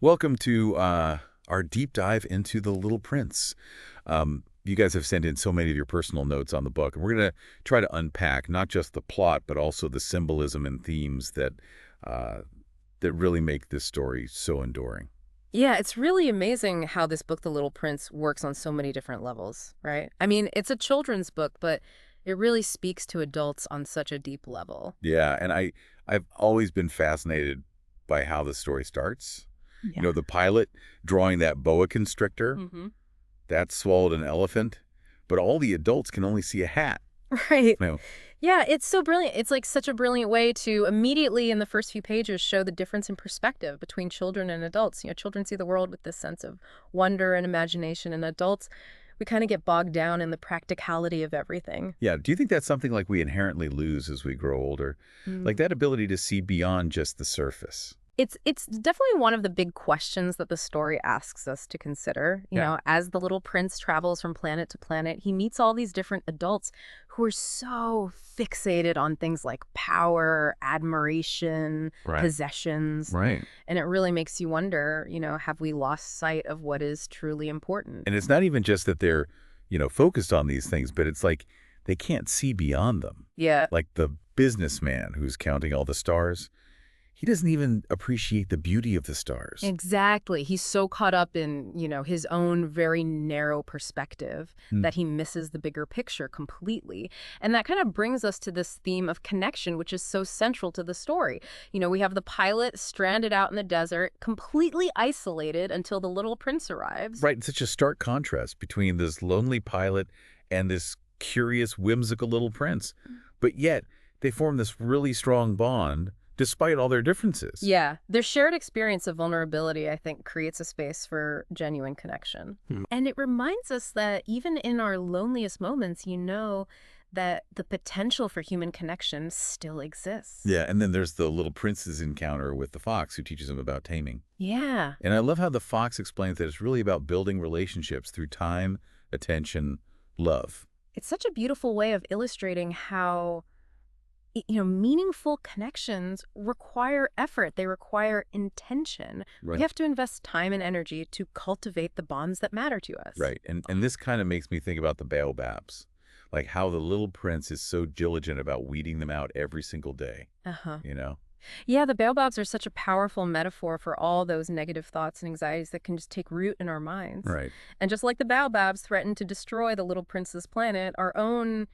Welcome to our deep dive into The Little Prince. You guys have sent in so many of your personal notes on the book, and we're going to try to unpack not just the plot, but also the symbolism and themes uh, that really make this story so enduring. Yeah, it's really amazing how this book, The Little Prince, works on so many different levels, right? I mean, it's a children's book, but it really speaks to adults on such a deep level. Yeah, and I've always been fascinated by how the story starts. You Yeah. know, the pilot drawing that boa constrictor, hmm that swallowed an elephant, but all the adults can only see a hat. Right. You know, Yeah, it's so brilliant. It's like such a brilliant way to immediately in the first few pages show the difference in perspective between children and adults. Children see the world with this sense of wonder and imagination, and adults, we kind of get bogged down in the practicality of everything. yeah, do you think that's something like we inherently lose as we grow older? Like that ability to see beyond just the surface? It's definitely one of the big questions that the story asks us to consider. Yeah. As the little prince travels from planet to planet, he meets all these different adults who are so fixated on things like power, admiration, Right. possessions. Right. And it really makes you wonder, have we lost sight of what is truly important? And it's not even just that they're, focused on these things, but it's like they can't see beyond them. Yeah. Like the businessman who's counting all the stars, he doesn't even appreciate the beauty of the stars. Exactly. He's so caught up in, his own very narrow perspective Hmm. that he misses the bigger picture completely. And that kind of brings us to this theme of connection, which is so central to the story. We have the pilot stranded out in the desert, completely isolated until the little prince arrives. Right. It's such a stark contrast between this lonely pilot and this curious, whimsical little prince. But yet, they form this really strong bond despite all their differences. Yeah, their shared experience of vulnerability, I think, creates a space for genuine connection. Hmm. And it reminds us that even in our loneliest moments, that the potential for human connection still exists. Yeah, and then there's the little prince's encounter with the fox who teaches him about taming. Yeah. And I love how the fox explains that it's really about building relationships through time, attention, love. It's such a beautiful way of illustrating how meaningful connections require effort. They require intention. We Right. have to invest time and energy to cultivate the bonds that matter to us. Right. And this kind of makes me think about the baobabs, like how the little prince is so diligent about weeding them out every single day, Uh-huh. you know? Yeah, the baobabs are such a powerful metaphor for all those negative thoughts and anxieties that can just take root in our minds. Right. And just like the baobabs threaten to destroy the little prince's planet, our own,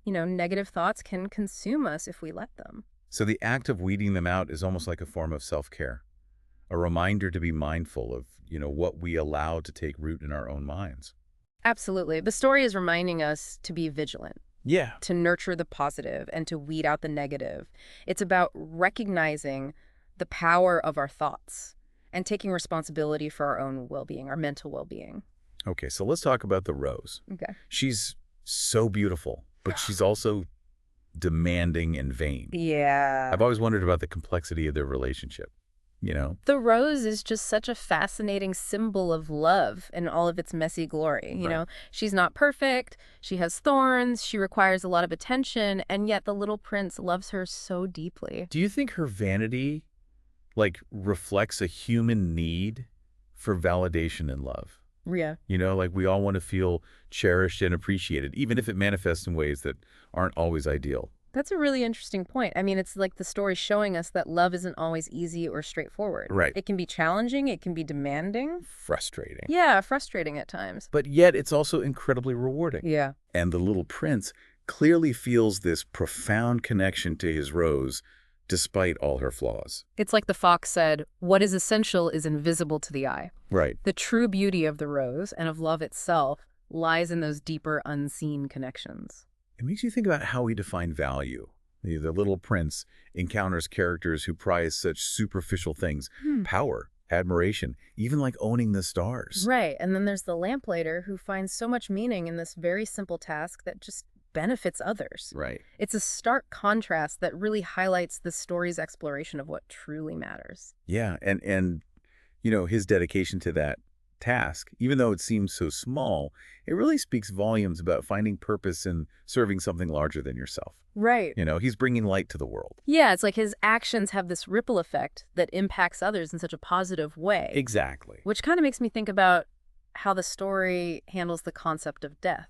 negative thoughts can consume us if we let them. So the act of weeding them out is almost like a form of self-care, a reminder to be mindful of, what we allow to take root in our own minds. Absolutely. The story is reminding us to be vigilant, Yeah. to nurture the positive and to weed out the negative. It's about recognizing the power of our thoughts and taking responsibility for our own well-being, our mental well-being. Okay, so let's talk about the rose. Okay. She's so beautiful, but she's also demanding and vain. Yeah. I've always wondered about the complexity of their relationship, you know? The rose is just such a fascinating symbol of love in all of its messy glory. Right. She's not perfect, she has thorns, she requires a lot of attention, and yet the little prince loves her so deeply. Do you think her vanity, reflects a human need for validation and love? Yeah. Like we all want to feel cherished and appreciated, even if it manifests in ways that aren't always ideal. That's a really interesting point. I mean, it's like the story showing us that love isn't always easy or straightforward. Right. It can be challenging, it can be demanding. Frustrating. Yeah, frustrating at times. But yet it's also incredibly rewarding. Yeah. And the little prince clearly feels this profound connection to his rose despite all her flaws. It's like the fox said, what is essential is invisible to the eye. Right. The true beauty of the rose and of love itself lies in those deeper, unseen connections. It makes you think about how we define value. The little prince encounters characters who prize such superficial things, power, admiration, even like owning the stars. Right, and then there's the lamplighter who finds so much meaning in this very simple task that just benefits others. Right. It's a stark contrast that really highlights the story's exploration of what truly matters. Yeah, and his dedication to that task, even though it seems so small, it really speaks volumes about finding purpose in serving something larger than yourself. Right. He's bringing light to the world. Yeah, it's like his actions have this ripple effect that impacts others in such a positive way. Exactly. Which kind of makes me think about how the story handles the concept of death.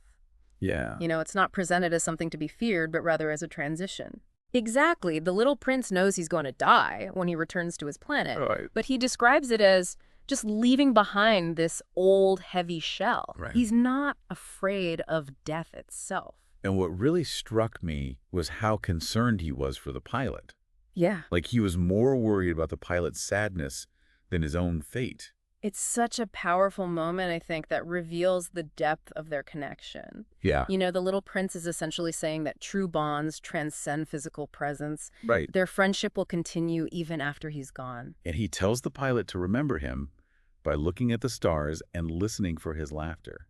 Yeah. It's not presented as something to be feared, but rather as a transition. Exactly. The little prince knows he's going to die when he returns to his planet, Right. but he describes it as just leaving behind this old, heavy shell. Right. He's not afraid of death itself. And what really struck me was how concerned he was for the pilot. Yeah. Like he was more worried about the pilot's sadness than his own fate. It's such a powerful moment, I think, that reveals the depth of their connection. Yeah. The little prince is essentially saying that true bonds transcend physical presence. Right. Their friendship will continue even after he's gone. And he tells the pilot to remember him by looking at the stars and listening for his laughter.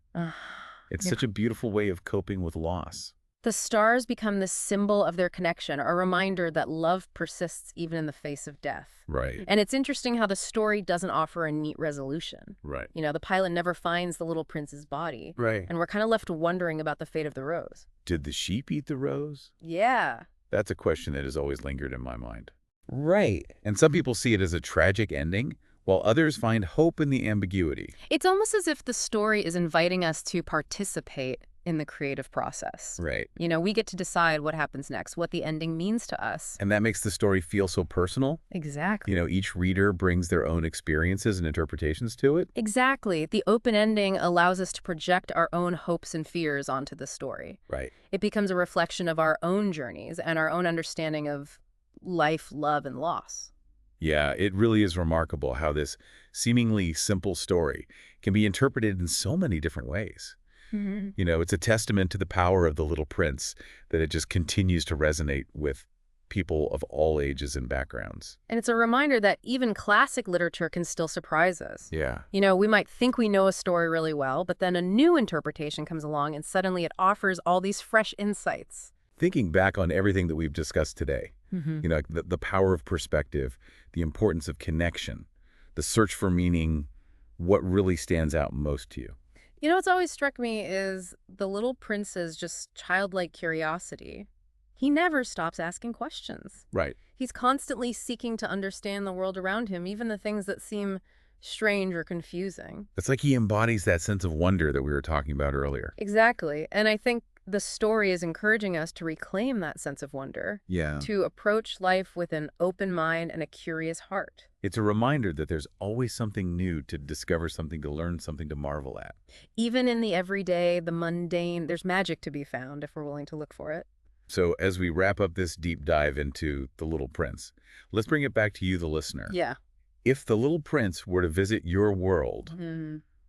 It's such a beautiful way of coping with loss. The stars become the symbol of their connection, a reminder that love persists even in the face of death. Right. And it's interesting how the story doesn't offer a neat resolution. Right. The pilot never finds the little prince's body. Right. And we're kind of left wondering about the fate of the rose. Did the sheep eat the rose? Yeah. That's a question that has always lingered in my mind. Right. And some people see it as a tragic ending, while others find hope in the ambiguity. It's almost as if the story is inviting us to participate in the creative process. Right. We get to decide what happens next, what the ending means to us. And that makes the story feel so personal. Exactly. Each reader brings their own experiences and interpretations to it. Exactly. The open ending allows us to project our own hopes and fears onto the story. Right. It becomes a reflection of our own journeys and our own understanding of life, love, and loss. Yeah, it really is remarkable how this seemingly simple story can be interpreted in so many different ways. It's a testament to the power of The Little Prince that it just continues to resonate with people of all ages and backgrounds. And it's a reminder that even classic literature can still surprise us. Yeah. We might think we know a story really well, but then a new interpretation comes along and suddenly it offers all these fresh insights. Thinking back on everything that we've discussed today, the power of perspective, the importance of connection, the search for meaning, what really stands out most to you? What's always struck me is the little prince's just childlike curiosity. He never stops asking questions. Right. He's constantly seeking to understand the world around him, even the things that seem strange or confusing. It's like he embodies that sense of wonder that we were talking about earlier. Exactly. And I think the story is encouraging us to reclaim that sense of wonder. Yeah. To approach life with an open mind and a curious heart. It's a reminder that there's always something new to discover, something to learn, something to marvel at. Even in the everyday, the mundane, there's magic to be found if we're willing to look for it. So as we wrap up this deep dive into The Little Prince, let's bring it back to you, the listener. Yeah. If the Little Prince were to visit your world,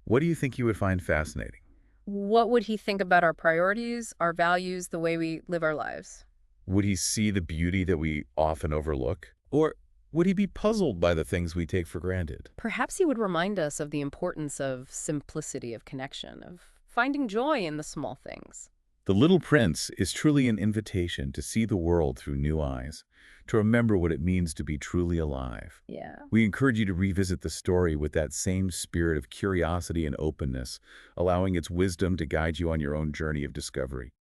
what do you think he would find fascinating? What would he think about our priorities, our values, the way we live our lives? Would he see the beauty that we often overlook? Or would he be puzzled by the things we take for granted? Perhaps he would remind us of the importance of simplicity, of connection, of finding joy in the small things. The Little Prince is truly an invitation to see the world through new eyes, to remember what it means to be truly alive. Yeah. We encourage you to revisit the story with that same spirit of curiosity and openness, allowing its wisdom to guide you on your own journey of discovery.